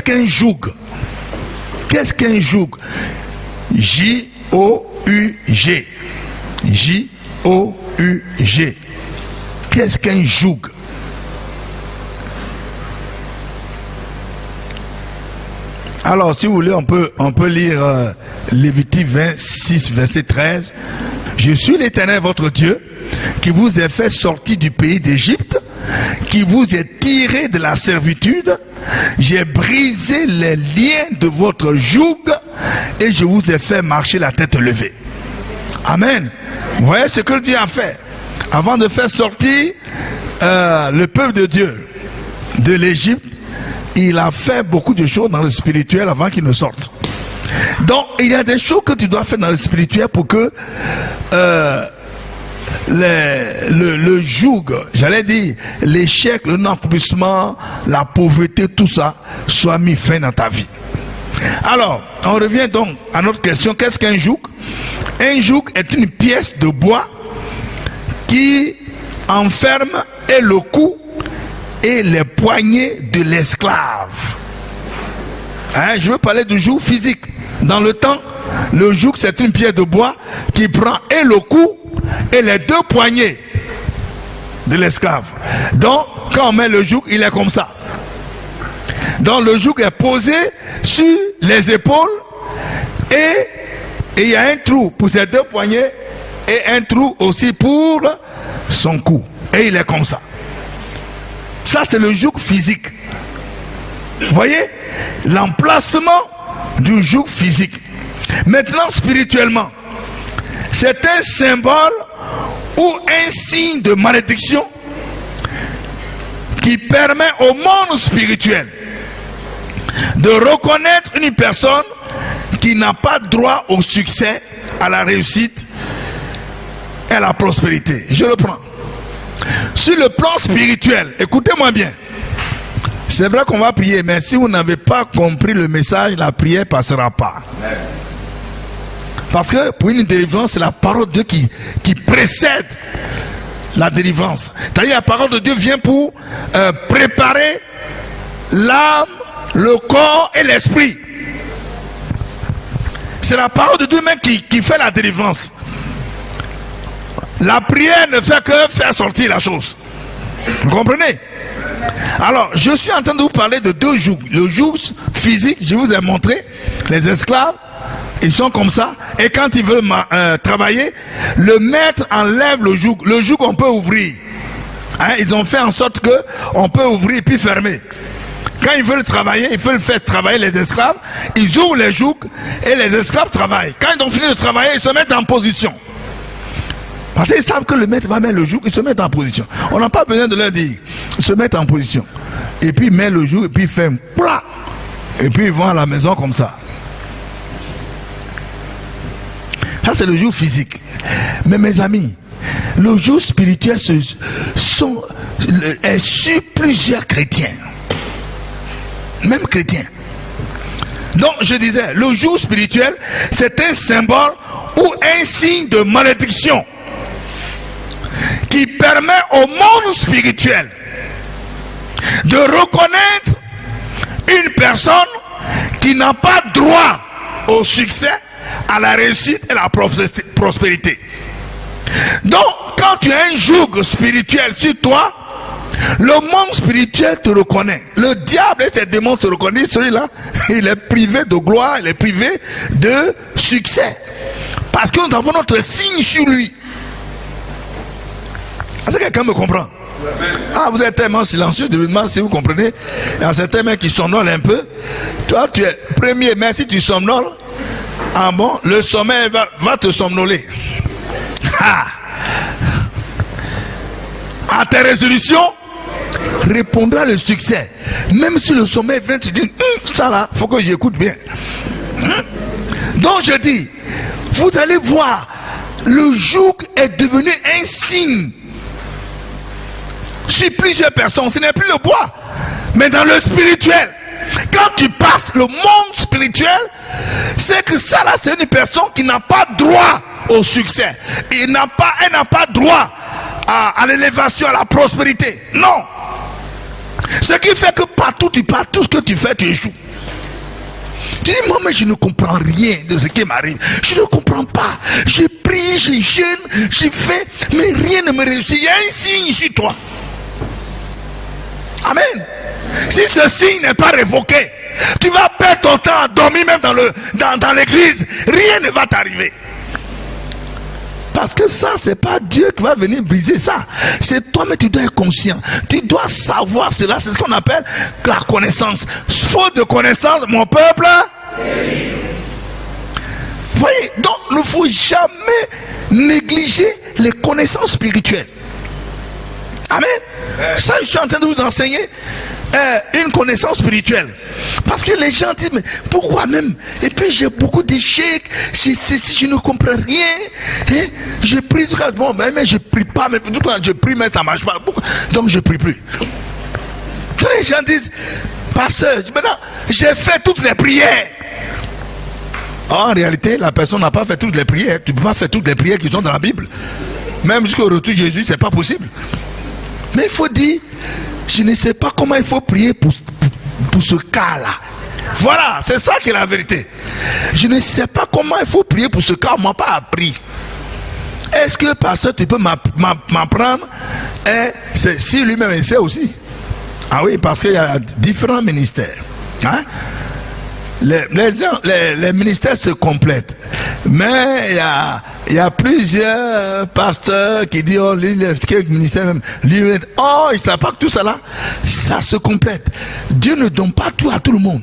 qu'un joug? Qu'est-ce qu'un joug? J-O-U-G. J-O-U-G. Qu'est-ce qu'un joug? Alors, si vous voulez, on peut lire Lévitique 26, verset 13. Je suis l'Éternel, votre Dieu, qui vous ai fait sortir du pays d'Égypte, qui vous ai tiré de la servitude. J'ai brisé les liens de votre joug et je vous ai fait marcher la tête levée. Amen. Vous voyez ce que Dieu a fait avant de faire sortir le peuple de Dieu de l'Égypte. Il a fait beaucoup de choses dans le spirituel avant qu'il ne sorte. Donc il y a des choses que tu dois faire dans le spirituel pour que le joug, j'allais dire l'échec, le non-accomplissement, la pauvreté, tout ça soit mis fin dans ta vie. Alors on revient donc à notre question. Qu'est-ce qu'un joug? Un joug est une pièce de bois qui enferme et le cou et les poignets de l'esclave. Je veux parler du joug physique. Dans le temps, le joug c'est une pièce de bois qui prend et le cou et les deux poignets de l'esclave. Donc quand on met le joug, il est comme ça. Donc le joug est posé sur les épaules et il y a un trou pour ses deux poignets et un trou aussi pour son cou. Et il est comme ça. Ça c'est le joug physique. Vous voyez l'emplacement du joug physique. Maintenant spirituellement, c'est un symbole ou un signe de malédiction qui permet au monde spirituel de reconnaître une personne qui n'a pas droit au succès, à la réussite et à la prospérité. Je le prends. Sur le plan spirituel, écoutez-moi bien. C'est vrai qu'on va prier, mais si vous n'avez pas compris le message, la prière ne passera pas. Parce que pour une délivrance, c'est la parole de Dieu qui précède la délivrance. C'est-à-dire la parole de Dieu vient pour préparer l'âme, le corps et l'esprit. C'est la parole de Dieu même qui fait la délivrance. La prière ne fait que faire sortir la chose. Vous comprenez? Alors, je suis en train de vous parler de deux jougs. Le joug physique, je vous ai montré, les esclaves, ils sont comme ça. Et quand ils veulent travailler, le maître enlève le joug. Le joug, on peut ouvrir. Ils ont fait en sorte que on peut ouvrir puis fermer. Quand ils veulent travailler, ils veulent faire travailler les esclaves. Ils ouvrent les jougs et les esclaves travaillent. Quand ils ont fini de travailler, ils se mettent en position. Parce qu'ils savent que le maître va mettre le joug, ils se mettent en position. On n'a pas besoin de leur dire. Ils se mettent en position. Et puis ils mettent le joug et puis ils font plat. Et puis ils vont à la maison comme ça. Ça c'est le joug physique. Mais mes amis, le joug spirituel est sur plusieurs chrétiens. Même chrétiens. Donc je disais, le joug spirituel, c'est un symbole ou un signe de malédiction qui permet au monde spirituel de reconnaître une personne qui n'a pas droit au succès, à la réussite et à la prospérité. Donc quand tu as un joug spirituel sur toi, le monde spirituel te reconnaît. Le diable et ses démons te reconnaissent. Celui-là, il est privé de gloire, il est privé de succès. Parce que nous avons notre signe sur lui. Est-ce que quelqu'un me comprend? Ah, vous êtes tellement silencieux, je me demande si vous comprenez. Il y a certains mecs qui somnolent un peu. Toi, tu es premier, mais si tu somnoles, ah bon, le sommeil va te somnoler. Ah. À tes résolutions répondra le succès. Même si le sommeil vient te dire, ça là, il faut que j'écoute bien. Donc je dis, vous allez voir, le joug est devenu un signe sur plusieurs personnes. Ce n'est plus le bois, mais dans le spirituel. Quand tu passes le monde spirituel, c'est que ça là, c'est une personne qui n'a pas droit au succès. Elle n'a pas droit à l'élévation, à la prospérité. Non. Ce qui fait que partout tu pars, tout ce que tu fais, tu échoues. Tu dis, moi, mais je ne comprends rien de ce qui m'arrive. Je ne comprends pas. Je prie, je jeûne, je fais, mais rien ne me réussit. Il y a un signe sur toi. Amen. Si ce signe n'est pas révoqué, tu vas perdre ton temps à dormir même dans l'église. Rien ne va t'arriver. Parce que ça, c'est pas Dieu qui va venir briser ça. C'est toi, mais tu dois être conscient. Tu dois savoir cela. C'est ce qu'on appelle la connaissance. Faute de connaissance, mon peuple. Vous voyez, donc il ne faut jamais négliger les connaissances spirituelles. Amen. Ça, je suis en train de vous enseigner une connaissance spirituelle. Parce que les gens disent, mais pourquoi même? Et puis j'ai beaucoup d'échecs, je ne comprends rien. Hein? Je prie, bon, mais je prie pas, mais je prie, mais ça ne marche pas. Donc je ne prie plus. Tous les gens disent, pasteur, maintenant j'ai fait toutes les prières. En réalité, la personne n'a pas fait toutes les prières. Tu ne peux pas faire toutes les prières qui sont dans la Bible. Même jusqu'au retour de Jésus, ce n'est pas possible. Mais il faut dire, je ne sais pas comment il faut prier pour ce cas-là. Voilà, c'est ça qui est la vérité. Je ne sais pas comment il faut prier pour ce cas, on ne m'a pas appris. Est-ce que, pasteur, tu peux m'apprendre? Si lui-même il sait aussi. Ah oui, parce qu'il y a différents ministères. Hein? Les ministères se complètent. Mais il y a plusieurs pasteurs qui disent, oh, quelques ministères même, oh, ils ne savent pas que tout ça là, ça se complète. Dieu ne donne pas tout à tout le monde.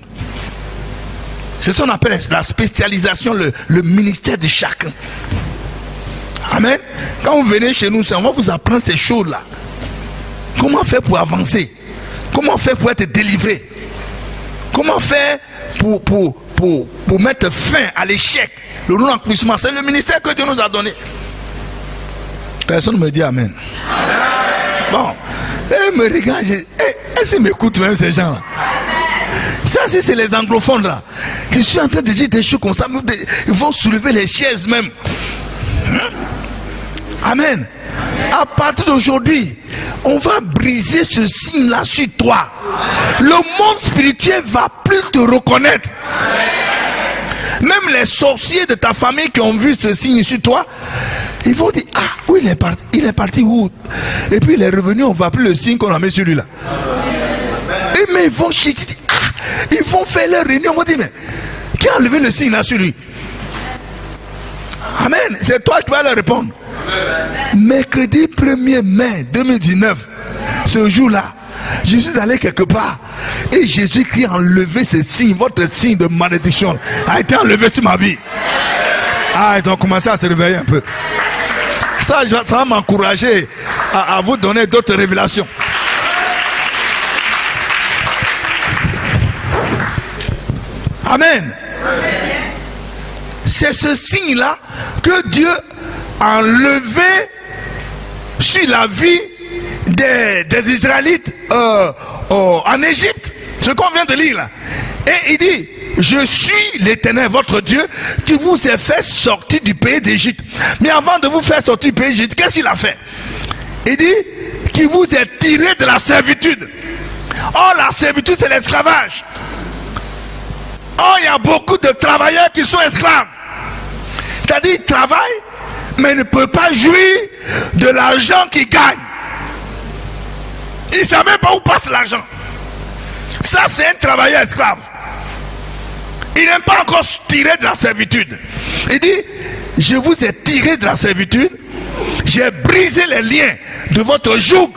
C'est ce qu'on appelle la spécialisation, le ministère de chacun. Amen. Quand vous venez chez nous, on va vous apprendre ces choses-là. Comment faire pour avancer? Comment faire pour être délivré? Comment faire pour mettre fin à l'échec, le non-accomplissement? C'est le ministère que Dieu nous a donné. Personne ne me dit amen. Bon, ils me regardent, est-ce qu'ils m'écoutent même ces gens-là? Ça, c'est les anglophones là. Je suis en train de dire des choses comme ça, ils vont soulever les chaises même. Amen. À partir d'aujourd'hui, on va briser ce signe-là sur toi. Le monde spirituel va plus te reconnaître. Même les sorciers de ta famille qui ont vu ce signe sur toi, ils vont dire, ah, où il est parti? Il est parti où? Et puis il est revenu, on ne voit plus le signe qu'on a mis sur lui là. Et mais ils vont chercher, ah, ils vont faire leur réunion, ils vont dire, mais qui a enlevé le signe là sur lui? Amen. C'est toi qui vas leur répondre. Mercredi 1er mai 2019, ce jour-là, je suis allé quelque part et Jésus-Christ a enlevé ce signe, votre signe de malédiction a été enlevé sur ma vie. Ah, ils ont commencé à se réveiller un peu. Ça va m'encourager à vous donner d'autres révélations. Amen. C'est ce signe-là que Dieu a enlevé sur la vie des Israélites en Égypte. Ce qu'on vient de lire là. Et il dit, je suis l'Éternel votre Dieu qui vous a fait sortir du pays d'Égypte. Mais avant de vous faire sortir du pays d'Égypte, qu'est-ce qu'il a fait? Il dit, qui vous a tiré de la servitude. Oh, la servitude c'est l'esclavage. Oh, il y a beaucoup de travailleurs qui sont esclaves. C'est-à-dire, ils travaillent, mais ne peut pas jouir de l'argent qu'ils gagnent. Ils ne savent même pas où passe l'argent. Ça, c'est un travailleur esclave. Il n'aime pas encore tirer de la servitude. Il dit, je vous ai tiré de la servitude, j'ai brisé les liens de votre joug.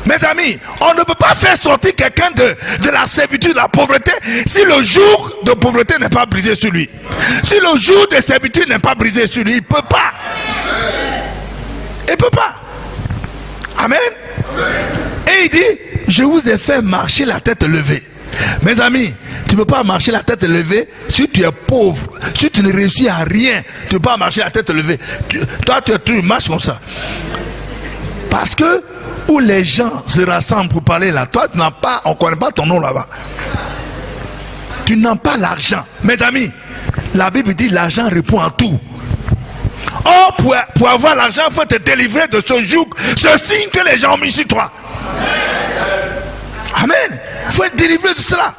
Mes amis, on ne peut pas faire sortir quelqu'un de la servitude, de la pauvreté, si le jour de pauvreté n'est pas brisé sur lui. Si le jour de servitude n'est pas brisé sur lui, il ne peut pas. Il ne peut pas. Amen. Et il dit, je vous ai fait marcher la tête levée. Mes amis, tu ne peux pas marcher la tête levée si tu es pauvre. Si tu ne réussis à rien, tu ne peux pas marcher la tête levée. Toi, tu marches comme ça. Parce que où les gens se rassemblent pour parler là, toi tu n'as pas, on ne connaît pas ton nom là-bas. Tu n'as pas l'argent. Mes amis, la Bible dit l'argent répond à tout. Or pour avoir l'argent, il faut te délivrer de ce joug, ce signe que les gens ont mis sur toi. Amen. Il faut être délivré de cela.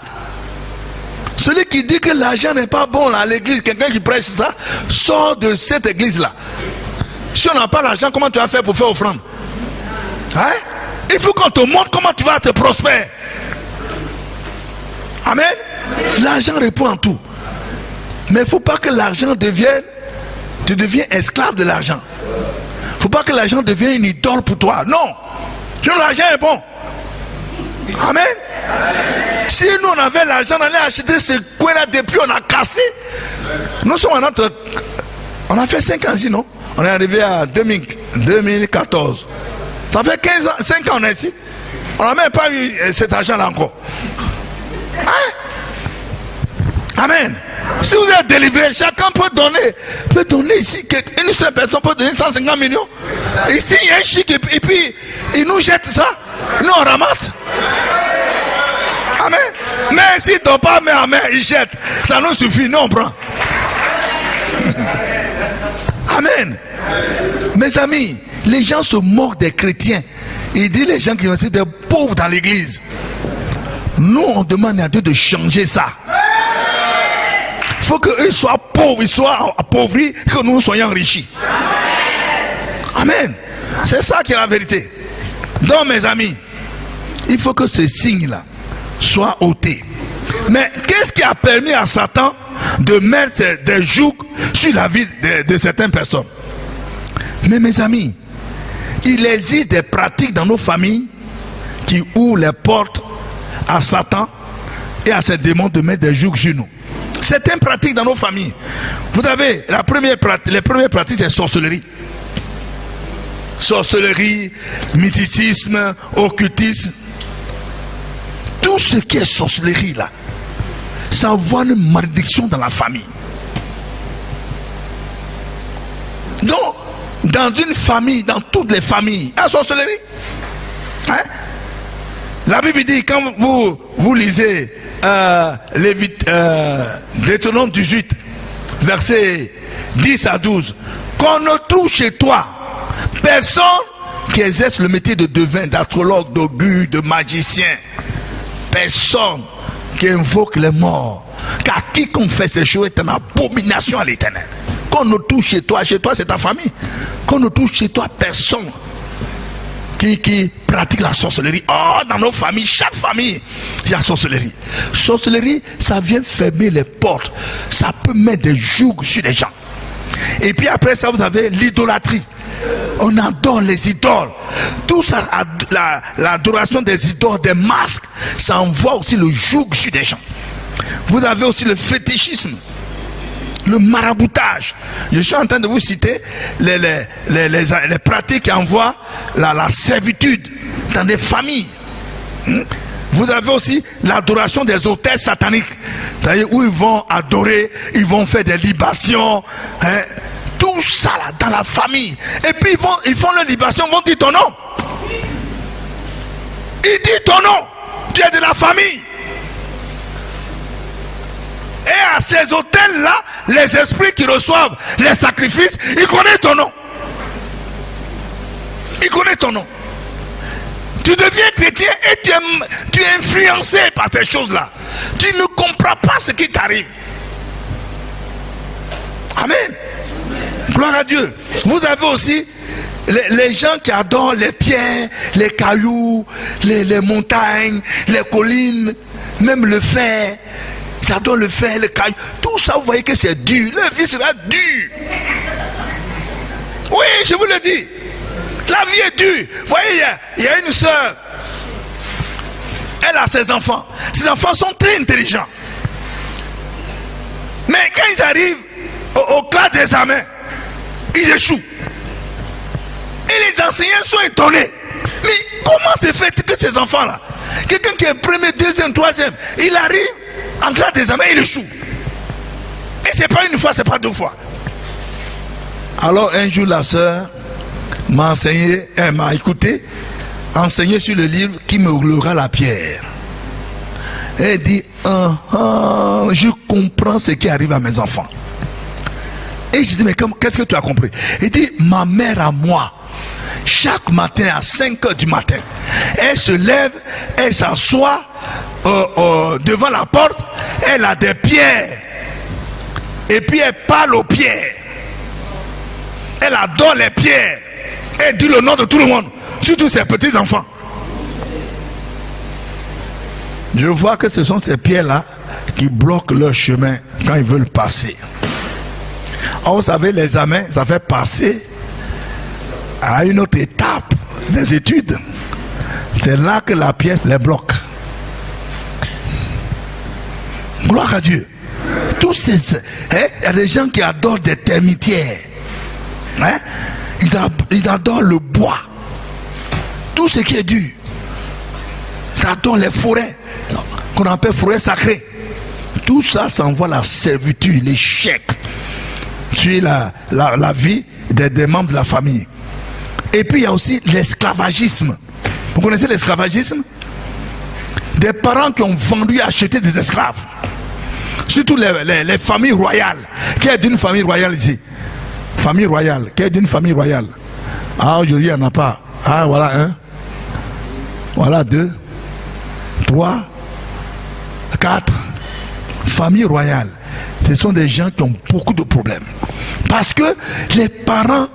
Celui qui dit que l'argent n'est pas bon là, à l'église, quelqu'un qui prêche ça, sort de cette église-là. Si on n'a pas l'argent, comment tu vas faire pour faire offrande? Hein? Il faut qu'on te montre comment tu vas te prospérer. Amen. L'argent répond en tout. Mais il ne faut pas que l'argent devienne, tu deviens esclave de l'argent. Il ne faut pas que l'argent devienne une idole pour toi. Non. Sinon l'argent est bon. Amen. Si nous on avait l'argent, on allait acheter ce coin-là depuis, on a cassé. Nous sommes à notre... On a fait 5 ans ici, non? On est arrivé à 2014. Ça fait 15 ans, 5 ans on est ici. On n'a même pas eu cet argent-là encore. Hein? Amen. Si vous êtes délivré, chacun peut donner ici. Une seule personne peut donner 150 millions. Ici, il y a un chic et puis il nous jette ça. Nous, on ramasse. Amen. Mais s'il ne donne pas main à main, il jette. Ça nous suffit, nous on prend. Amen. Mes amis, les gens se moquent des chrétiens. Ils disent les gens qui ont été des pauvres dans l'église. Nous, on demande à Dieu de changer ça. Il faut qu'eux soient pauvres, ils soient appauvris, que nous soyons enrichis. Amen. C'est ça qui est la vérité. Donc, mes amis, il faut que ce signe-là soit ôté. Mais qu'est-ce qui a permis à Satan de mettre des jougs sur la vie de certaines personnes? Mais mes amis, il existe des pratiques dans nos familles qui ouvrent les portes à Satan et à ces démons de mettre des jougs sur nous. Certaines pratiques dans nos familles. Vous avez les premières pratiques, c'est sorcellerie. Sorcellerie, mysticisme, occultisme. Tout ce qui est sorcellerie là, ça envoie une malédiction dans la famille. Donc, dans une famille, dans toutes les familles, la sorcellerie. Hein? La Bible dit, quand vous lisez Deutéronome 18, versets 10 à 12, qu'on ne trouve chez toi personne qui exerce le métier de devin, d'astrologue, d'augur, de magicien, personne qui invoque les morts, car quiconque fait ces choses est une abomination à l'Éternel. Qu'on ne touche chez toi c'est ta famille, qu'on ne touche chez toi personne qui pratique la sorcellerie. Oh, dans nos familles, chaque famille, il y a sorcellerie. Sorcellerie, ça vient fermer les portes, ça peut mettre des jougs sur les gens. Et puis après ça, vous avez l'idolâtrie. On adore les idoles. Tout ça, l'adoration des idoles, des masques, ça envoie aussi le joug sur des gens. Vous avez aussi le fétichisme, le maraboutage. Je suis en train de vous citer les pratiques qui envoient la servitude dans des familles. Vous avez aussi l'adoration des autels sataniques, c'est-à-dire où ils vont adorer, ils vont faire des libations, hein, tout ça là dans la famille. Et puis ils font leur libation, ils vont dire ton nom. Ils disent ton nom, tu es de la famille. Et à ces hôtels-là, les esprits qui reçoivent les sacrifices, ils connaissent ton nom. Ils connaissent ton nom. Tu deviens chrétien et tu es influencé par ces choses-là. Tu ne comprends pas ce qui t'arrive. Amen. Gloire à Dieu. Vous avez aussi les gens qui adorent les pierres, les cailloux, les montagnes, les collines, même le fer. Ils adorent le fer, le caillou. Tout ça, vous voyez que c'est dur. La vie sera dure. Oui, je vous le dis. La vie est dure. Vous voyez, il y a une soeur. Elle a ses enfants. Ses enfants sont très intelligents. Mais quand ils arrivent au classe d'examen, ils échouent. Et les enseignants sont étonnés. Mais comment se fait que ces enfants-là, quelqu'un qui est premier, deuxième, troisième, il arrive en classe d'examen, il échoue. Et c'est pas une fois, c'est pas deux fois. Alors un jour la sœur m'a enseigné, elle m'a écouté, enseigné sur le livre qui me roulera la pierre. Elle dit, je comprends ce qui arrive à mes enfants. Et je dis, mais qu'est-ce que tu as compris? Il dit, ma mère à moi, chaque matin à 5 heures du matin, elle se lève, elle s'assoit devant la porte, Elle a des pierres. Et puis elle parle aux pierres. Elle adore les pierres. Elle dit le nom de tout le monde, surtout ses petits-enfants. Je vois que ce sont ces pierres-là qui bloquent leur chemin quand ils veulent passer. Or, vous savez, les examens, ça fait passer à une autre étape des études. C'est là que la pierre les bloque. Gloire à Dieu. Tous ces, il y a des gens qui adorent des termitières. Ils adorent le bois. Tout ce qui est dur. Ils adorent les forêts, qu'on appelle forêts sacrées. Tout ça, ça envoie la servitude, l'échec sur la vie des membres de la famille. Et puis il y a aussi l'esclavagisme. Vous connaissez l'esclavagisme? Des parents qui ont vendu et acheté des esclaves. Surtout les familles royales. Qui est d'une famille royale ici? Famille royale. Qui est d'une famille royale? Ah, aujourd'hui il n'y en a pas. Ah, voilà un. Voilà 2, 3, 4. Famille royale. Ce sont des gens qui ont beaucoup de problèmes. Parce que les parents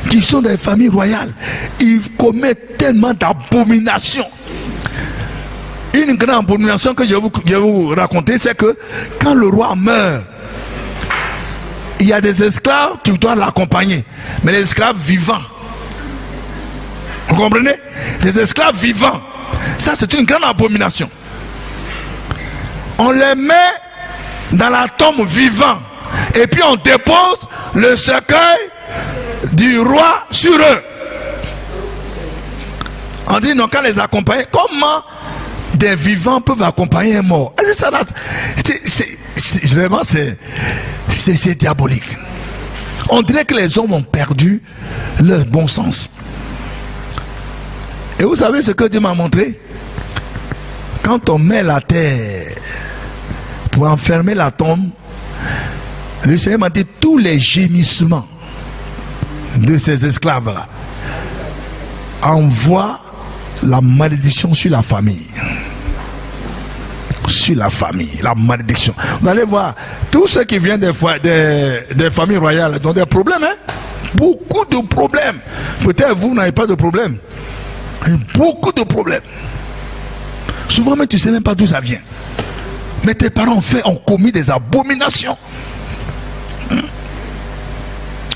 qui sont des familles royales, ils commettent tellement d'abominations. Une grande abomination que je vais vous raconter, c'est que quand le roi meurt, il y a des esclaves qui doivent l'accompagner. Mais les esclaves vivants. Vous comprenez? Des esclaves vivants. Ça, c'est une grande abomination. On les met dans la tombe vivant. Et puis on dépose le cercueil du roi sur eux. On dit non, qu'à les accompagner. Comment des vivants peuvent accompagner un mort? Vraiment, c'est diabolique. On dirait que les hommes ont perdu leur bon sens. Et vous savez ce que Dieu m'a montré? Quand on met la terre pour enfermer la tombe, le Seigneur m'a dit tous les gémissements de ces esclaves-là envoient la malédiction sur la famille. Sur la famille, la malédiction. Vous allez voir, tous ceux qui viennent des familles royales ont des problèmes, hein? Beaucoup de problèmes. Peut-être vous n'avez pas de problème. Beaucoup de problèmes. Souvent même tu ne sais même pas d'où ça vient. Mais tes parents ont commis des abominations.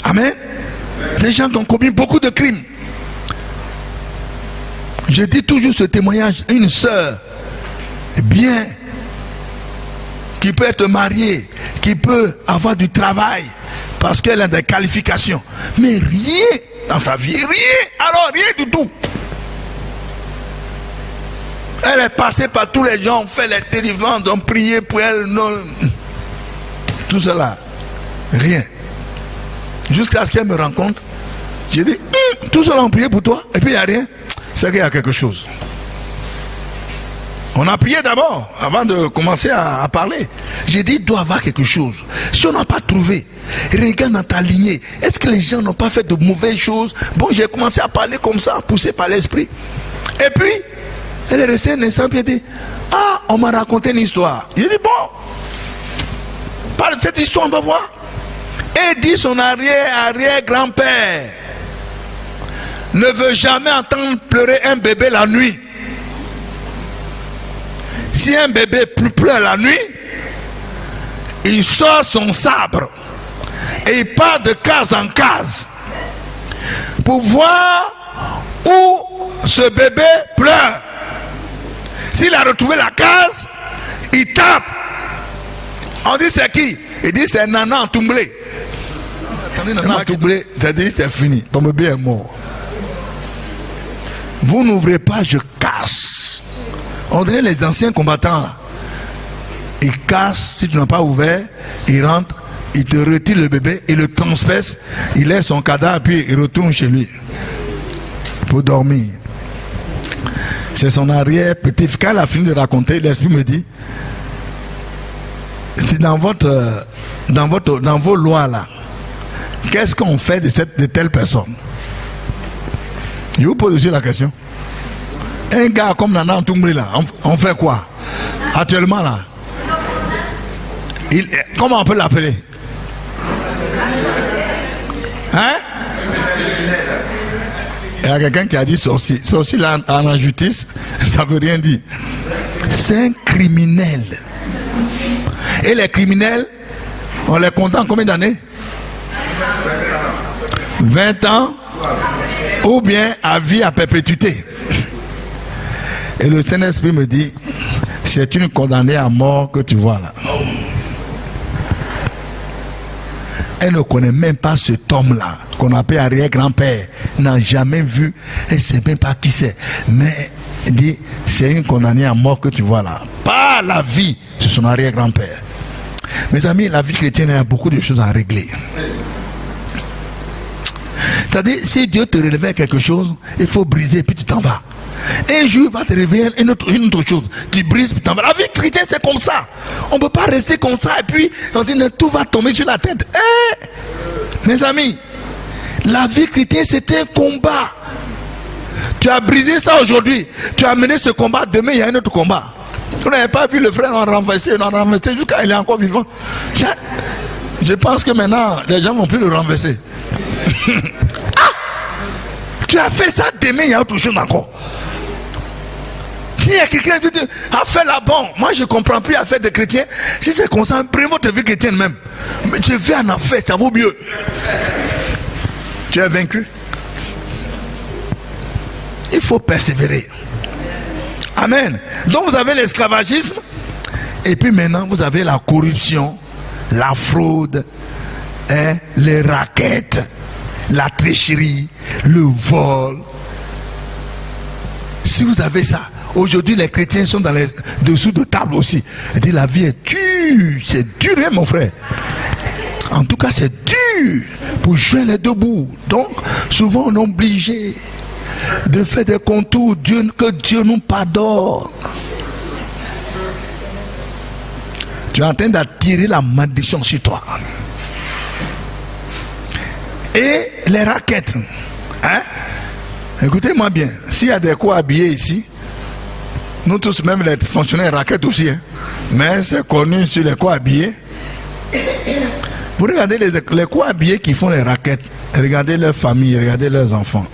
Amen. Des gens qui ont commis beaucoup de crimes. Je dis toujours ce témoignage. Une sœur bien, qui peut être mariée, qui peut avoir du travail parce qu'elle a des qualifications, mais rien dans sa vie, rien, alors rien du tout. Elle est passée par tous les gens, on fait les délivrances, on prié pour elle, non, tout cela, rien. Jusqu'à ce qu'elle me rencontre, j'ai dit, tout cela on prié pour toi, et puis il n'y a rien, c'est qu'il y a quelque chose. On a prié d'abord, avant de commencer à parler. J'ai dit, il doit y avoir quelque chose. Si on n'a pas trouvé, regarde dans ta lignée. Est-ce que les gens n'ont pas fait de mauvaises choses? Bon, j'ai commencé à parler comme ça, poussé par l'esprit. Et puis, elle est restée un instant, puis elle dit, ah, on m'a raconté une histoire. J'ai dit, bon, parle de cette histoire, on va voir. Et dit son arrière-grand-père ne veut jamais entendre pleurer un bébé la nuit. Si un bébé pleure la nuit, il sort son sabre et il part de case en case pour voir où ce bébé pleure. S'il a retrouvé la case, il tape. On dit c'est qui? Il dit c'est Nana Ntoumblé. Nana Ntoumblé, c'est-à-dire c'est fini. Ton bébé est mort. Vous n'ouvrez pas, je casse. On dirait les anciens combattants là. Ils cassent, si tu n'as pas ouvert, ils rentrent, ils te retirent le bébé, ils le transpercent, il laisse son cadavre, puis il retourne chez lui pour dormir. C'est son arrière-petit. Quand elle a fini de raconter, l'esprit me dit, c'est dans vos lois là, qu'est-ce qu'on fait de telle personne? Je vous pose aussi la question. Un gars comme Nana Ntoumblé là, on fait quoi actuellement là? Comment on peut l'appeler? Hein? Il y a quelqu'un qui a dit sorcier. Sorcier là, en la justice, ça veut rien dire. C'est un criminel. Et les criminels, on les condamne combien d'années? 20 ans ou bien à vie à perpétuité. Et le Saint-Esprit me dit, c'est une condamnée à mort que tu vois là. Elle ne connaît même pas cet homme-là, qu'on appelle arrière-grand-père, n'a jamais vu, elle ne sait même pas qui c'est. Mais elle dit, c'est une condamnée à mort que tu vois là. Pas la vie de son arrière-grand-père. Mes amis, la vie chrétienne, il y a beaucoup de choses à régler. C'est-à-dire, si Dieu te révèle quelque chose, il faut briser, puis tu t'en vas. Un jour, il va te révéler une autre chose. Tu brises, puis tu t'en vas. La vie chrétienne, c'est comme ça. On ne peut pas rester comme ça, et puis on dit, tout va tomber sur la tête. Mes amis, la vie chrétienne, c'est un combat. Tu as brisé ça aujourd'hui. Tu as mené ce combat, demain, il y a un autre combat. Vous n'avez pas vu le frère en renverser jusqu'à il est encore vivant. Je pense que maintenant, les gens ne vont plus le renverser. Tu as fait ça, demain il y a autre chose encore. S'il y a quelqu'un qui a fait la bonne, moi je ne comprends plus affaire de chrétien. Si c'est comme ça, prenez votre vie chrétienne même. Mais tu fais en affaire, ça vaut mieux. Tu es vaincu. Il faut persévérer. Amen. Donc vous avez l'esclavagisme. Et puis maintenant vous avez la corruption, la fraude, les raquettes, la tricherie, le vol. Si vous avez ça, aujourd'hui les chrétiens sont dans les dessous de table aussi. Ils disent la vie est dure, c'est dur hein, mon frère. En tout cas c'est dur pour joindre les deux bouts. Donc souvent on est obligé de faire des contours, que Dieu nous pardonne. Tu es en train d'attirer la malédiction sur toi. Et les raquettes, hein? Écoutez-moi bien, s'il y a des quoi habillés ici, nous tous, même les fonctionnaires raquettes aussi, hein? Mais c'est connu sur les quoi habillés. Vous regardez les quoi habillés qui font les raquettes, regardez leur famille, regardez leurs enfants.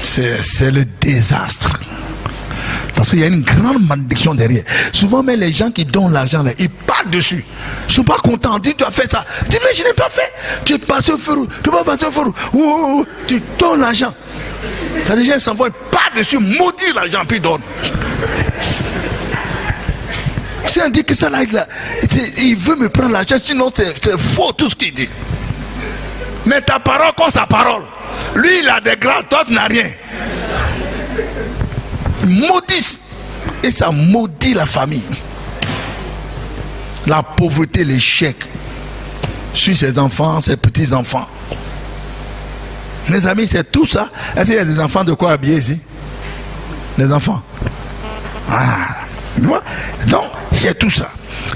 C'est le désastre. Parce qu'il y a une grande malédiction derrière. Souvent même les gens qui donnent l'argent là, ils partent dessus. Ils ne sont pas contents. Dis tu as fait ça. Dis mais je n'ai pas fait. Tu es passé au feu rouge. Tu vas passer au feu rouge. Tu donnes l'argent. Ça déjà ils s'en vont, ils partent dessus, maudit l'argent puis ils donnent. Si on dit que ça là, il veut me prendre l'argent, sinon c'est faux tout ce qu'il dit. Mais ta parole comme sa parole. Lui il a des grâces, toi tu n'as rien. Maudit. Et ça maudit la famille. La pauvreté, l'échec sur ses enfants, ses petits-enfants. Mes amis, c'est tout ça. Est-ce qu'il y a des enfants de quoi habiller ici? Les enfants. Ah. Donc, c'est tout ça.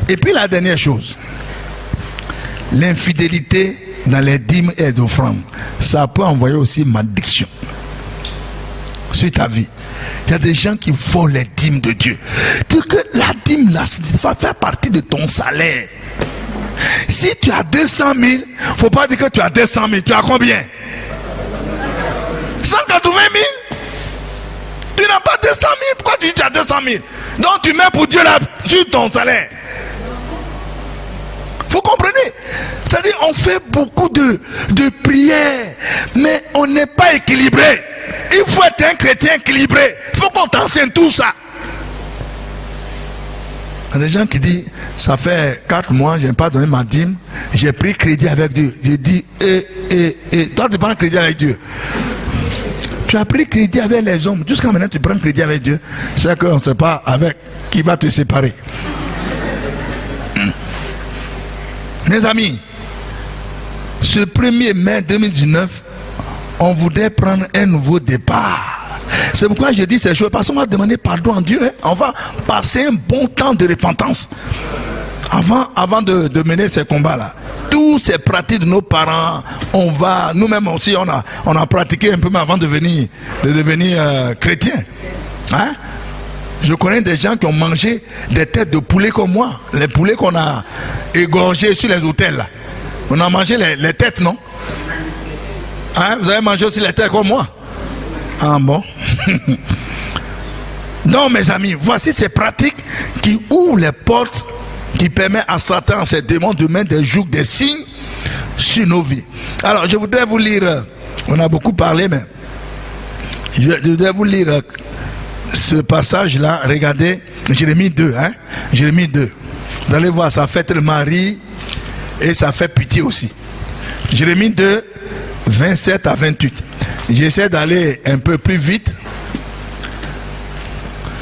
Et puis la dernière chose. L'infidélité dans les dîmes et les offrandes. Ça peut envoyer aussi malédiction sur ta vie. Il y a des gens qui volent les dîmes de Dieu. Donc que la dîme là, ça va faire partie de ton salaire. Si tu as 200 000, il ne faut pas dire que tu as 200 000. Tu as combien? 180 000. Tu n'as pas 200 000. Pourquoi tu dis que tu as 200 000? Donc tu mets pour Dieu là, sur ton salaire. Vous comprenez? C'est-à-dire on fait beaucoup de prières, mais on n'est pas équilibré. Il faut être un chrétien équilibré. Il faut qu'on t'enseigne tout ça. Il y a des gens qui disent, ça fait 4 mois, je n'ai pas donné ma dîme, j'ai pris crédit avec Dieu. J'ai dit, toi tu prends crédit avec Dieu. Tu as pris crédit avec les hommes. Jusqu'à maintenant tu prends crédit avec Dieu. C'est qu'on ne sait pas avec qui va te séparer. Mes amis, ce 1er mai 2019, on voudrait prendre un nouveau départ. C'est pourquoi je dis ces choses, parce qu'on va demander pardon à Dieu. Hein. On va passer un bon temps de repentance avant de mener ces combats-là. Tous ces pratiques de nos parents, nous-mêmes aussi, on a pratiqué un peu avant de devenir chrétien. Hein? Je connais des gens qui ont mangé des têtes de poulet comme moi. Les poulets qu'on a égorgés sur les hôtels là. On a mangé les têtes, non? Hein? Vous avez mangé aussi les têtes comme moi? Ah bon? Donc mes amis, voici ces pratiques qui ouvrent les portes, qui permettent à Satan, à ces démons de mettre des jougs, des signes sur nos vies. Alors je voudrais vous lire, on a beaucoup parlé, mais je voudrais vous lire ce passage là. Regardez Jérémie 2, hein? Jérémie 2, vous allez voir, ça fait le mari et ça fait pitié aussi. Jérémie 2, 27 à 28. J'essaie d'aller un peu plus vite,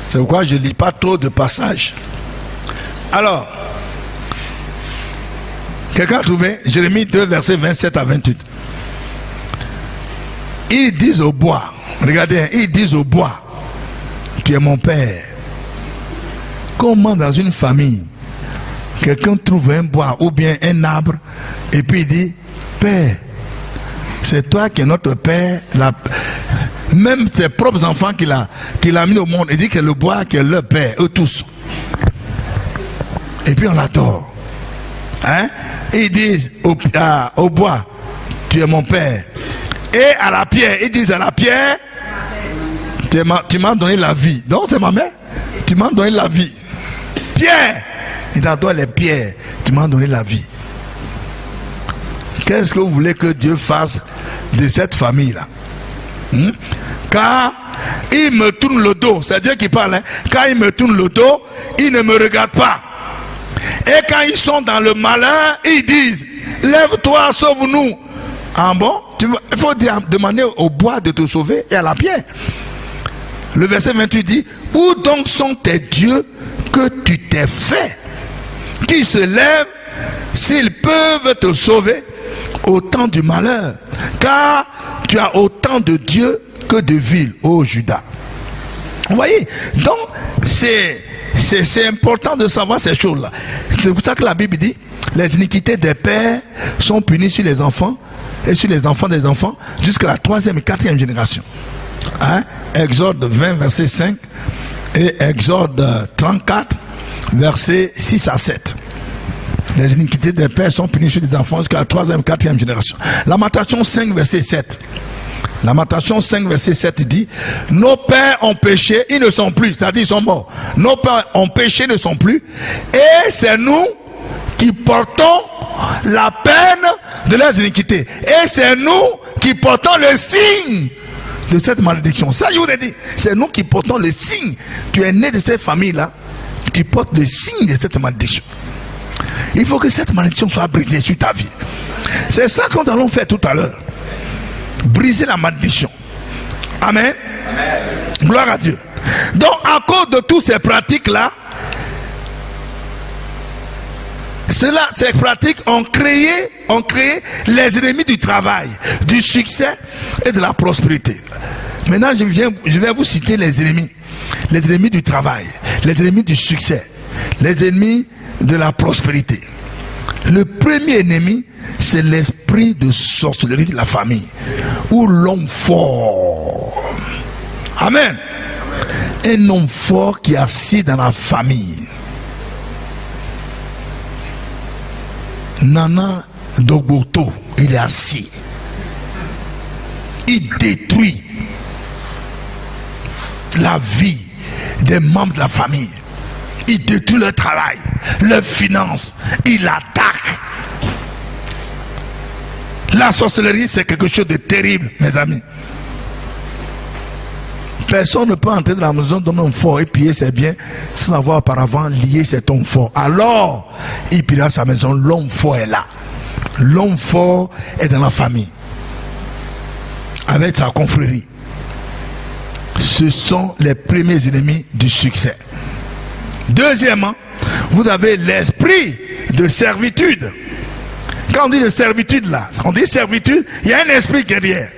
c'est pourquoi je ne lis pas trop de passages. Alors, quelqu'un a trouvé Jérémie 2, verset 27 à 28. Ils disent au bois, regardez, ils disent au bois, tu es mon père. Comment dans une famille, quelqu'un trouve un bois ou bien un arbre et puis il dit, père, c'est toi qui es notre père. Même ses propres enfants qu'il a mis au monde, il dit que le bois qui est leur père, eux tous. Et puis on l'adore. Hein? Ils disent au bois, tu es mon père. Et à la pierre, ils disent à la pierre, tu m'as donné la vie. Donc c'est ma mère, tu m'as donné la vie. Pierre, il t'adore les pierres, tu m'as donné la vie. Qu'est-ce que vous voulez que Dieu fasse de cette famille-là? Car il me tourne le dos, c'est Dieu qui parle, hein? Quand il me tourne le dos, il ne me regarde pas. Et quand ils sont dans le malheur, ils disent, lève-toi, sauve-nous. Ah bon? Il faut demander au bois de te sauver et à la pierre. Le verset 28 dit, où donc sont tes dieux que tu t'es fait, qui se lèvent s'ils peuvent te sauver au temps du malheur, car tu as autant de dieux que de villes, ô Judas. Vous voyez, donc c'est important de savoir ces choses-là. C'est pour ça que la Bible dit, les iniquités des pères sont punies sur les enfants et sur les enfants des enfants jusqu'à la 3e et 4e génération. Hein? Exode 20 verset 5 et Exode 34 verset 6 à 7. Les iniquités des pères sont punies sur les enfants jusqu'à la 3e et 4e génération. Lamentation 5 verset 7. Lamentation 5 verset 7 dit, nos pères ont péché, ils ne sont plus, c'est-à-dire ils sont morts. Nos pères ont péché, ne sont plus, et c'est nous qui portons la peine de leurs iniquités. Et c'est nous qui portons le signe de cette malédiction. Ça, je vous ai dit, c'est nous qui portons le signe. Tu es né de cette famille-là, tu portes le signe de cette malédiction. Il faut que cette malédiction soit brisée sur ta vie. C'est ça que nous allons faire tout à l'heure. Briser la malédiction. Amen. Amen. Gloire à Dieu. Donc, à cause de toutes ces pratiques-là, ces pratiques ont créé les ennemis du travail, du succès et de la prospérité. Maintenant, je vais vous citer les ennemis du travail, les ennemis du succès, les ennemis de la prospérité. Le premier ennemi, c'est l'esprit de sorcellerie de la famille, ou l'homme fort. Amen. Un homme fort qui est assis dans la famille. Nana Dogboto, il est assis. Il détruit la vie des membres de la famille. Il détruit leur travail, leurs finances. Il attaque. La sorcellerie, c'est quelque chose de terrible, mes amis. Personne ne peut entrer dans la maison d'un homme fort et piller ses biens sans avoir auparavant lié cet homme fort. Alors, il pillera sa maison. L'homme fort est là. L'homme fort est dans la famille, avec sa confrérie. Ce sont les premiers ennemis du succès. Deuxièmement, vous avez l'esprit de servitude. Quand on dit de servitude là, on dit servitude, il y a un esprit derrière.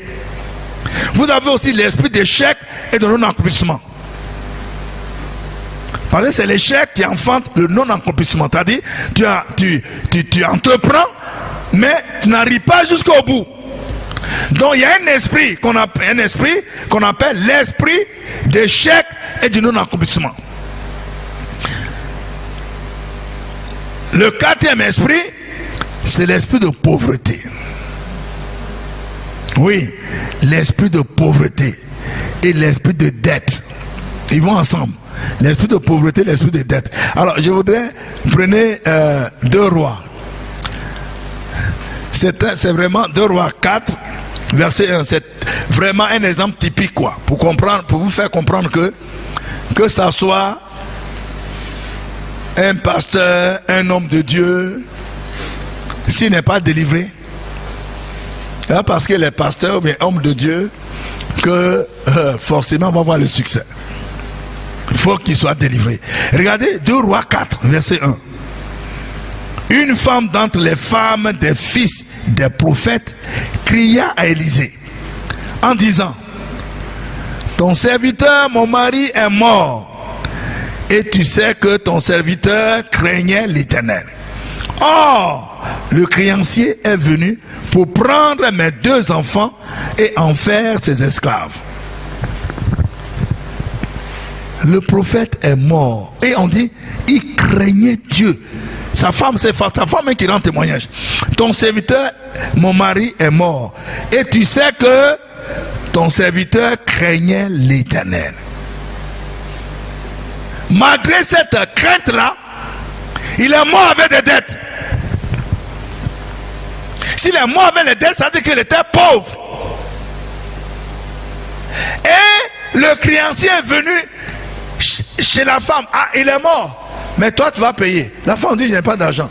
Vous avez aussi l'esprit d'échec et de non-accomplissement. Parce que c'est l'échec qui enfante le non-accomplissement. C'est-à-dire, tu entreprends, mais tu n'arrives pas jusqu'au bout. Donc il y a un esprit qu'on appelle l'esprit d'échec et du non-accomplissement. Le quatrième esprit, c'est l'esprit de pauvreté. Oui, l'esprit de pauvreté et l'esprit de dette. Ils vont ensemble. L'esprit de pauvreté et l'esprit de dette. Alors, je voudrais, prenez 2 Rois. C'est vraiment 2 Rois 4, verset 1. C'est vraiment un exemple typique, quoi. Pour comprendre, pour vous faire comprendre que ça soit un pasteur, un homme de Dieu, s'il n'est pas délivré, là, parce que les pasteurs ou bien hommes de Dieu, que forcément on va avoir le succès. Il faut qu'il soit délivré. Regardez 2 Rois 4, verset 1. Une femme d'entre les femmes des fils des prophètes cria à Élisée en disant: ton serviteur, mon mari, est mort, et tu sais que ton serviteur craignait l'Éternel. Or, le créancier est venu pour prendre mes 2 enfants et en faire ses esclaves. Le prophète est mort. Et on dit, il craignait Dieu. Sa femme, c'est ta femme qui rend témoignage. Ton serviteur, mon mari, est mort. Et tu sais que ton serviteur craignait l'Éternel. Malgré cette crainte-là, il est mort avec des dettes. S'il est mort avec les dettes, ça veut dire qu'il était pauvre. Et le créancier est venu chez la femme. Ah, il est mort. Mais toi, tu vas payer. La femme dit, je n'ai pas d'argent.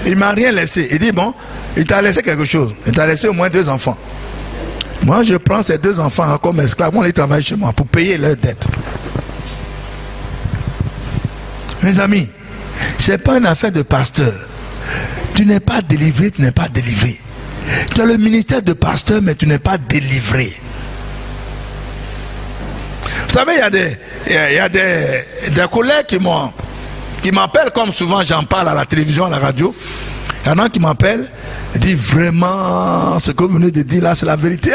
Il ne m'a rien laissé. Il dit, bon, il t'a laissé quelque chose. Il t'a laissé au moins 2 enfants. Moi, je prends ces 2 enfants comme esclaves. Moi, ils travaillent chez moi pour payer leurs dettes. Mes amis, ce n'est pas une affaire de pasteur. Tu n'es pas délivré, tu n'es pas délivré. Tu as le ministère de pasteur, mais tu n'es pas délivré. Vous savez, il y a des collègues qui m'appellent, comme souvent j'en parle à la télévision, à la radio. Il y en a qui m'appellent et disent vraiment, ce que vous venez de dire là, c'est la vérité.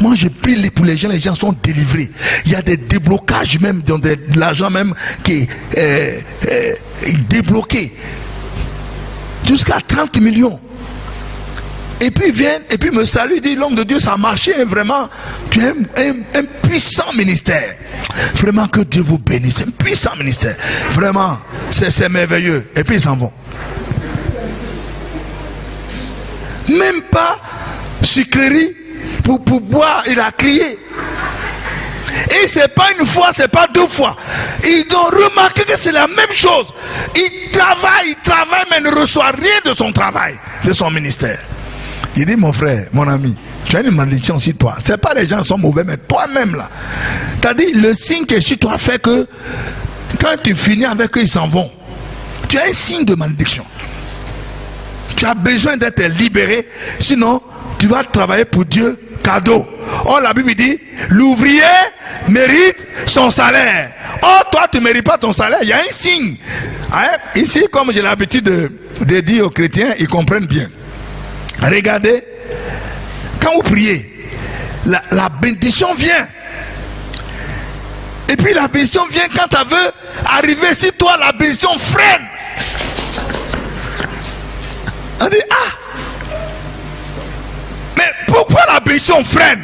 Moi, je prie pour les gens sont délivrés. Il y a des déblocages même, dans l'argent même qui est débloqué. Jusqu'à 30 millions. Et puis ils viennent, et puis me saluent, disent, l'homme de Dieu, ça a marché, vraiment. Tu as un puissant ministère. Vraiment que Dieu vous bénisse. Un puissant ministère. Vraiment, c'est merveilleux. Et puis ils s'en vont. Même pas sucrerie pour boire, il a crié. Et c'est pas une fois, c'est pas 2 fois. Ils ont remarqué que c'est la même chose. Il travaille, mais ne reçoit rien de son travail, de son ministère. Il dit, mon frère, mon ami, tu as une malédiction sur toi. C'est pas les gens qui sont mauvais, mais toi-même là. Tu as dit, le signe qui est sur toi fait que quand tu finis avec eux, ils s'en vont. Tu as un signe de malédiction. Tu as besoin d'être libéré, sinon tu vas travailler pour Dieu cadeau. Or la Bible dit, l'ouvrier mérite son salaire. Or toi tu ne mérites pas ton salaire. Il y a un signe. Ici, comme j'ai l'habitude de dire aux chrétiens, ils comprennent bien. Regardez, quand vous priez, la bénédiction vient. Et puis la bénédiction vient quand elle veut arriver sur toi, la bénédiction freine. On dit, ah, mais pourquoi la bénédiction freine?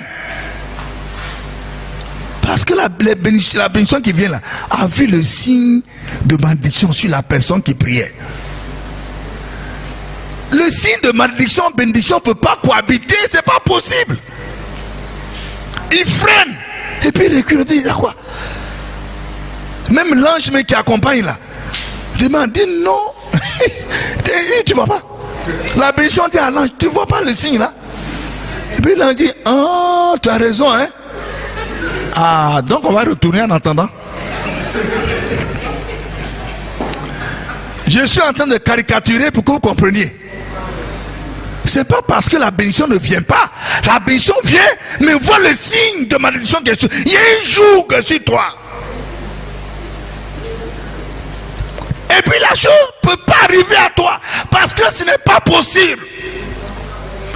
Parce que la bénédiction qui vient là a vu le signe de malédiction sur la personne qui priait. Le signe de malédiction, bénédiction ne peut pas cohabiter, c'est pas possible. Il freine. Et puis il recule, il dit, à quoi? Même l'ange qui accompagne là, demande, dit non. Tu vois pas? La bénédiction dit à l'ange, tu vois pas le signe là? Et puis l'ange dit, oh, tu as raison, hein? Ah, donc on va retourner en attendant. Je suis en train de caricaturer pour que vous compreniez. C'est pas parce que la bénédiction ne vient pas. La bénédiction vient, mais voit le signe de malédiction qui est sur. Il y a un jour sur toi. Et puis la chose ne peut pas arriver à toi. Parce que ce n'est pas possible.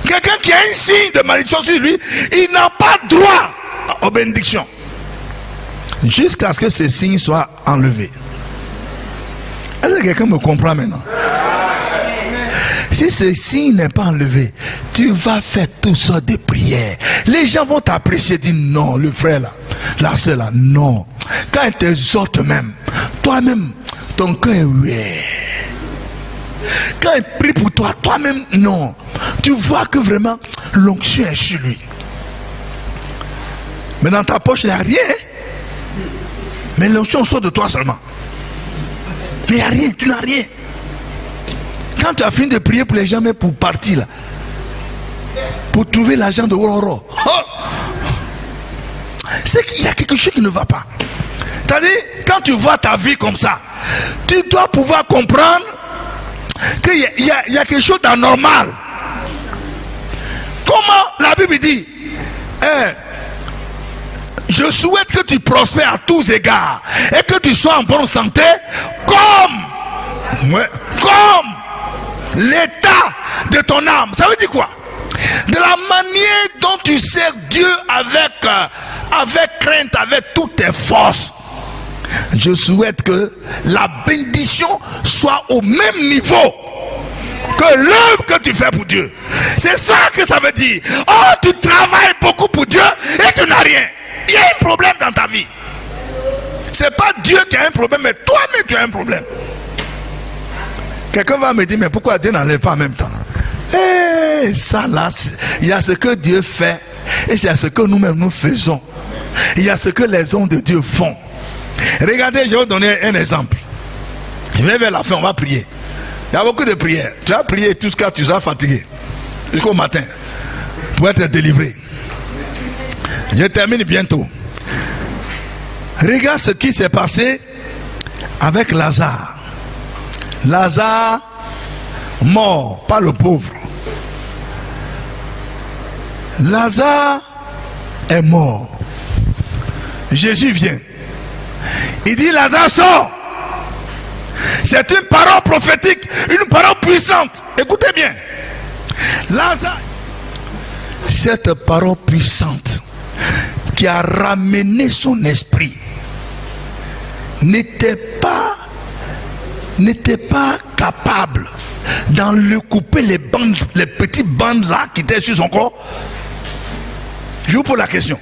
Quelqu'un qui a un signe de malédiction sur lui, il n'a pas droit aux bénédictions. Jusqu'à ce que ce signe soit enlevé. Est-ce que quelqu'un me comprend maintenant? si ce signe n'est pas enlevé, tu vas faire toutes sortes de prières. Les gens vont t'apprécier, dire non, le frère là, la sœur là, non. Quand ils t'exhortent même, toi-même, ton cœur est ouais. Quand il prie pour toi, toi-même, non. Tu vois que vraiment, l'onction est sur lui. Mais dans ta poche, il n'y a rien. Mais l'onction sort de toi seulement. Mais il n'y a rien, tu n'as rien. Quand tu as fini de prier pour les gens, mais pour partir là, pour trouver l'argent de Wororo, c'est qu'il y a quelque chose qui ne va pas. C'est-à-dire, quand tu vois ta vie comme ça, tu dois pouvoir comprendre qu'il y a quelque chose d'anormal. Comment la Bible dit, je souhaite que tu prospères à tous égards et que tu sois en bonne santé comme l'état de ton âme. Ça veut dire quoi? De la manière dont tu sers Dieu avec crainte, avec toutes tes forces. Je souhaite que la bénédiction soit au même niveau que l'œuvre que tu fais pour Dieu. C'est ça que ça veut dire. Oh, tu travailles beaucoup pour Dieu et tu n'as rien. Il y a un problème dans ta vie. C'est pas Dieu qui a un problème, mais toi-même tu as un problème. Quelqu'un va me dire, mais pourquoi Dieu n'enlève pas en même temps? Eh, ça là, il y a ce que Dieu fait et il y a ce que nous-mêmes nous faisons. Il y a ce que les hommes de Dieu font. Regardez, je vais vous donner un exemple. Je vais vers la fin, on va prier. Il y a beaucoup de prières. Tu vas prier tout ce que tu seras fatigué jusqu'au matin pour être délivré. Je termine bientôt. Regarde ce qui s'est passé avec Lazare. Lazare mort, pas le pauvre. Lazare est mort. Jésus vient. Il dit, Lazare sort. C'est une parole prophétique, une parole puissante. Écoutez bien. Lazare, cette parole puissante qui a ramené son esprit n'était pas capable d'enlecouper les bandes, les petites bandes là qui étaient sur son corps. Je vous pose la question.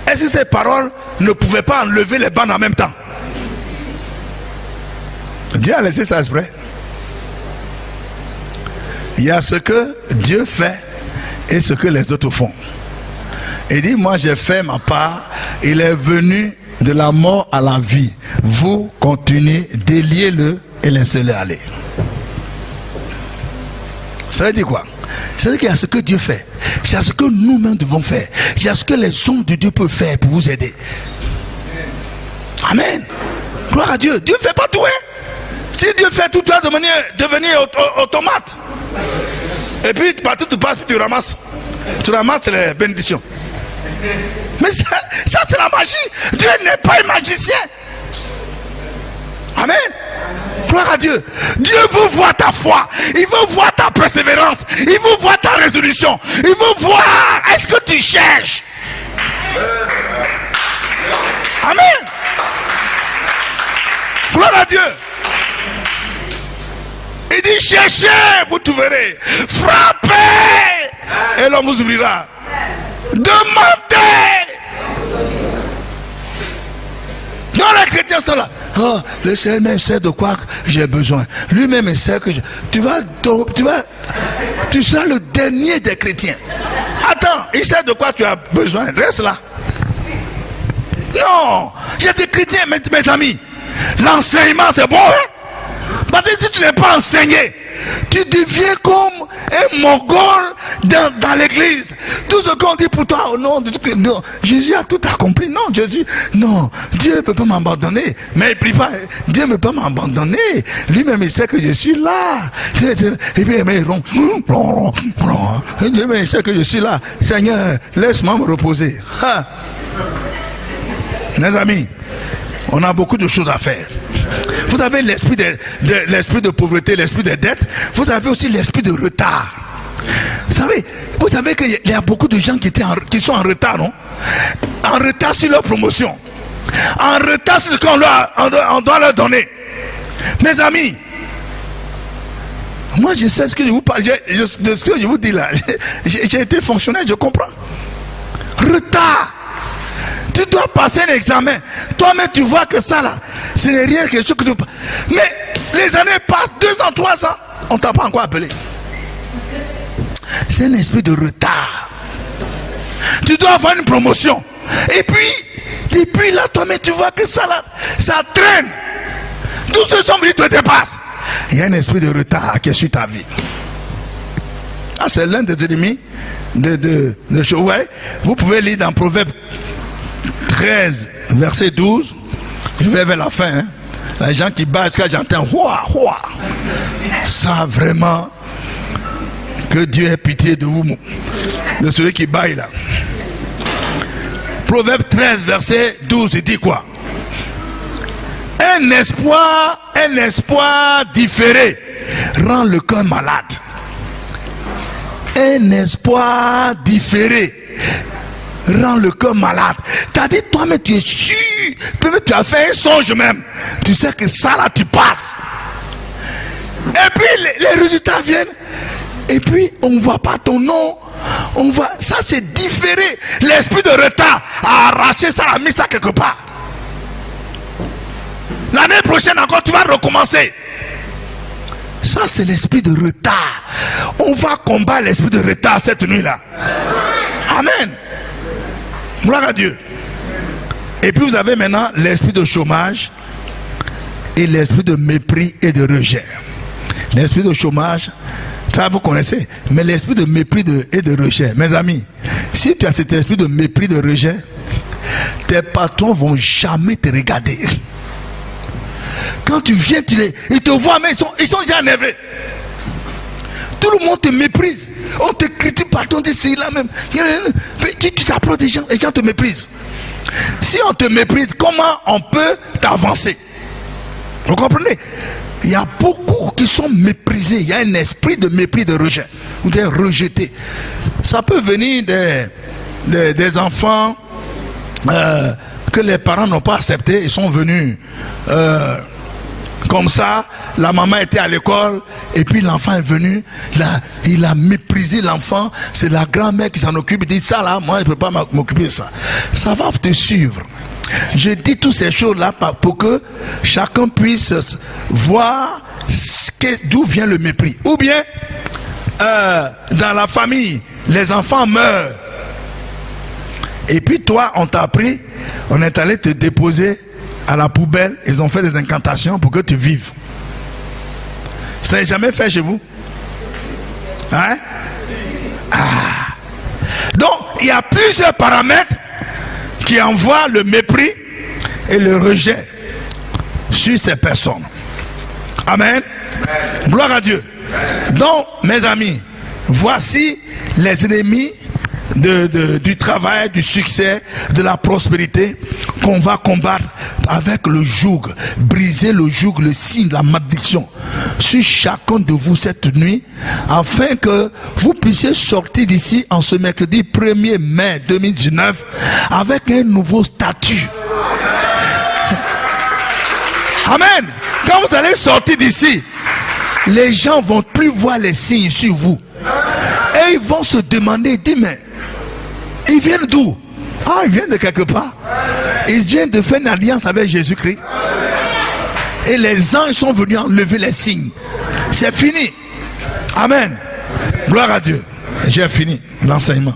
Est-ce que ces paroles ne pouvaient pas enlever les bandes en même temps? Dieu a laissé ça exprès. Il y a ce que Dieu fait et ce que les autres font. Il dit, moi j'ai fait ma part, il est venu de la mort à la vie. Vous continuez, déliez-le et laissez-le aller. Ça veut dire quoi? Ça veut dire qu'il y a ce que Dieu fait. Il y a ce que nous-mêmes devons faire. Il y a ce que les hommes de Dieu peuvent faire pour vous aider. Amen. Gloire à Dieu. Dieu ne fait pas tout, hein? Si Dieu fait tout, tu vas devenir automate. Et puis partout tu passes, tu ramasses. Tu ramasses les bénédictions. Mais ça c'est la magie. Dieu n'est pas un magicien. Amen. Gloire à Dieu. Dieu veut voir ta foi. Il veut voir ta persévérance. Il veut voir ta résolution. Il veut voir est-ce que tu cherches. Amen. Gloire à Dieu. Il dit cherchez, vous trouverez. Frappez et l'on vous ouvrira. Demandez. Donc les chrétiens sont là. Oh, le Seigneur même sait de quoi j'ai besoin. Lui-même sait que tu seras le dernier des chrétiens. Attends, il sait de quoi tu as besoin. Reste là. Non, il y a des chrétiens, mes amis. L'enseignement c'est bon, hein? Parce que si tu n'es pas enseigné, tu deviens comme un mongol dans l'église. Tout ce qu'on dit pour toi, oh non, Jésus a tout accompli. Non, Jésus, non, Dieu ne peut pas m'abandonner. Mais il prie pas, Dieu ne peut pas m'abandonner. Lui-même, il sait que je suis là. Et puis, il rompt. Dieu-même, il sait que je suis là. Seigneur, laisse-moi me reposer. Ha. Mes amis, on a beaucoup de choses à faire. Vous avez l'esprit de pauvreté, l'esprit de dette. Vous avez aussi l'esprit de retard. Vous savez qu'il y a beaucoup de gens qui sont en retard, non? En retard sur leur promotion. En retard sur ce qu'on doit leur donner. Mes amis, Moi, je sais ce que je vous parle, de ce que je vous dis là. J'ai été fonctionnaire, je comprends. Retard. Tu dois passer un examen. Toi-même, tu vois que ça là, ce n'est rien quelque chose que tu... Mais les années passent, 2 ans, 3 ans, on t'a pas encore appelé. C'est un esprit de retard. Tu dois avoir une promotion. Et puis, depuis là, toi-même, tu vois que ça là, ça traîne. Tous ceux qui sont venus te dépassent. Il y a un esprit de retard qui est sur ta vie. Ah, c'est l'un des ennemis de ouais. Vous pouvez lire dans Proverbe 13, verset 12. Je vais vers la fin. Hein. Les gens qui battent jusqu'à j'entends ouah, ouah. Ça vraiment, que Dieu ait pitié de vous, de celui qui baille là. Proverbe 13, verset 12, il dit quoi? Un espoir différé rend le cœur malade. Un espoir différé rend le cœur malade. T'as dit toi-même, tu es sûr, peut-être tu as fait un songe même. Tu sais que ça là, tu passes. Et puis les résultats viennent. Et puis on ne voit pas ton nom. On voit, ça c'est différé. L'esprit de retard a arraché ça, a mis ça quelque part. L'année prochaine encore, tu vas recommencer. Ça, c'est l'esprit de retard. On va combattre l'esprit de retard cette nuit-là. Amen. Gloire à Dieu. Et puis vous avez maintenant l'esprit de chômage et l'esprit de mépris et de rejet. L'esprit de chômage, ça vous connaissez. Mais l'esprit de mépris et de rejet, mes amis, si tu as cet esprit de mépris, de rejet, tes patrons vont jamais te regarder. Quand tu viens, ils te voient, mais ils sont déjà énervés. Tout le monde te méprise. On te critique partout, on dit c'est là même. Tu t'approches des gens, les gens te méprisent. Si on te méprise, comment on peut t'avancer? Vous comprenez? Il y a beaucoup qui sont méprisés. Il y a un esprit de mépris, de rejet. Vous êtes rejeté. Ça peut venir des enfants que les parents n'ont pas acceptés. Ils sont venus comme ça. La maman était à l'école et puis l'enfant est venu. Il a méprisé l'enfant. C'est la grand-mère qui s'en occupe. Il dit ça là, moi je ne peux pas m'occuper de ça. Ça va te suivre. Je dis toutes ces choses-là pour que chacun puisse voir d'où vient le mépris. Ou bien, dans la famille, les enfants meurent. Et puis toi, on t'a pris, on est allé te déposer à la poubelle. Ils ont fait des incantations pour que tu vives. Ça n'est jamais fait chez vous? Hein? Ah. Donc, il y a plusieurs paramètres qui envoie le mépris et le rejet sur ces personnes. Amen. Gloire à Dieu. Donc, mes amis, voici les ennemis du travail, du succès, de la prospérité qu'on va combattre avec le joug, briser le joug, le signe, la malédiction sur chacun de vous cette nuit, afin que vous puissiez sortir d'ici en ce mercredi 1er mai 2019 avec un nouveau statut. Amen. Quand vous allez sortir d'ici, les gens vont plus voir les signes sur vous et ils vont se demander, dis mais ils viennent d'où? Ah, ils viennent de quelque part. Ils viennent de faire une alliance avec Jésus-Christ. Et les anges sont venus enlever les signes. C'est fini. Amen. Gloire à Dieu. J'ai fini l'enseignement.